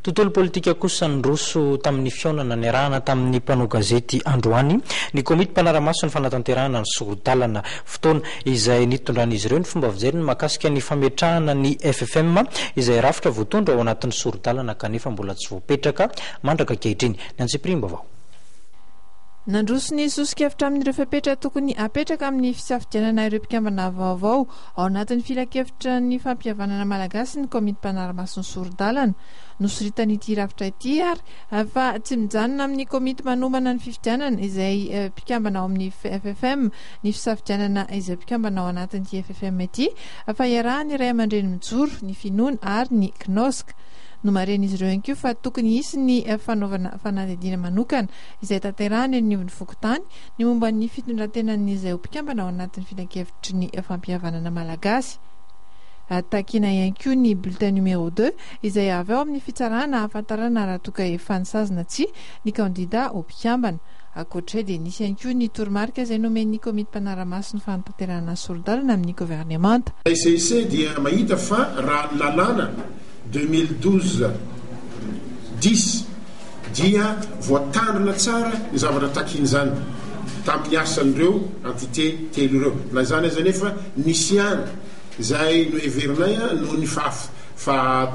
tontolo politika kosa nydroso tamin'ny fionana ny arahana tamin'ny mpanao gazety androany ny komity mpanaramaso ny fanatanterahana ny sorodalana fotoana izay nitondran'izy ireo ny fomba fijeriny mahakasika ny fametrahana ny FFM izay rafitra voatondra ao anatin'ny sorodalana kanefa mbola tsy voapetraka mandraka kehitriny ny antsipirimba vao nandroso ny sosikevitra amin'ireo fepetra tokony apetraka amin'ny fisafidianana ireo mpikambana vaovao ao anatin'ny filakevitra ny fampihavanana malagasy ny komity mpanaramaso ny sorodalana nosoritanyity rafitra ity ary fa tsy mijanona amin'ny komity manomana ny fifidianana izay mpikambana ao amin'ny FFM ny fisafidianana izay mpikambana ao anatin'ity FFM ity fa iarahany iray aman-dreny mijoro ny finoana ary ny kinoska no maren'izy ireo ihany koa fa tokony hisy ny fanaovana fanadihadiana manokana izay tanterahany eny nivon'ny fokotany ny momba ny fitondrantenan'izay mpikambana ao anatin'ny filakevitry ny fampihavanana malagasy takina ihany koa ny bulletin numéro 2 izay avy ao amin'ny fitsarana ahafantarana raha toka efanisazana tsy ny kandida ho mpikambana akoatray dia nisy ihany koa ny toromarika izay nomen'ny komity mpanaramaso ny fanatanterahana sorodalana amin'ny gouvernemanta CIC dia mahita fa raha lalàna 2012-10 dia voatandrana tsara ny zavatra takin'izany tamin'ny asan'ireo entité telo ireo na zany aza nefa nisy any izay no heverinay no ny fa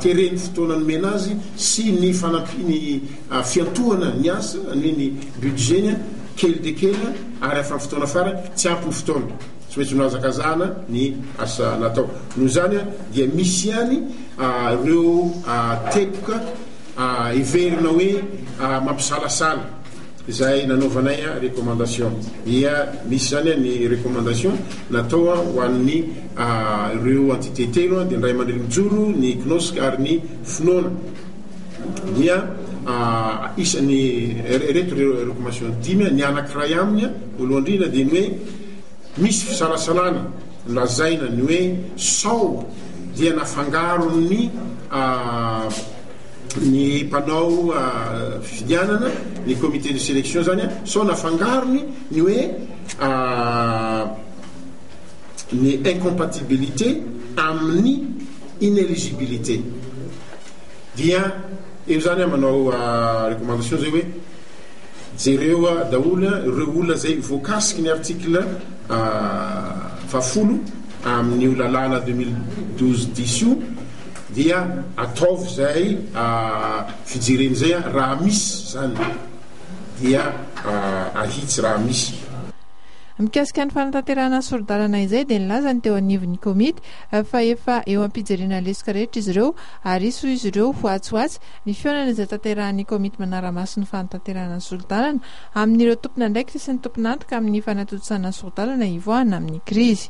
tereny fotoana nomena azy sy ny fanampiny fiantohana ny asa ny budget kely de kely ary afa fotoana fara tsy ampy ny fotoana tsy maintsy noazakazana ny asa natao noho zany dia misy any ireo tepoka hiverina hoe mampisalasala izay nanaovanay recommandation ia misy zany ny recommandation natao ho an'ny ireo entité telo dia ndray mandreny mijoro ny kinosk ary ny finoana dia isany reto recommandation dimy ny anankiray aminy voalohandrina dia ny hoe misy fisalasalana lazaina ny hoe sao dia nafangarony ny mpanao fifidianana ny comité de sélection zany sao nafangarony ny hoe ny incompatibilité amin'ny inéligibilité dia eo zany manao recommandation zay hoe jereo daholo ireo olona zay voakasiky ny article fafolo amin'ny lalàna 2012-10 dia ataovy zay fijereny zay raha misy zany dia ahitsy raha misy mikasika ny fanatanterahana sorodalana izay dia nilaza ny teo anivon'ny komity fa efa eo ampijerena lesika rehetra izy ireo ary iso izy ireo hoatsoatsy ny fionana izay tanterahany komity manaramaso ny fanatanterahana sorodalana amin'ireo tompona ndraikitra sy ny tomponantoka amin'ny fanatotsana sorodalana ivoahana amin'ny krizy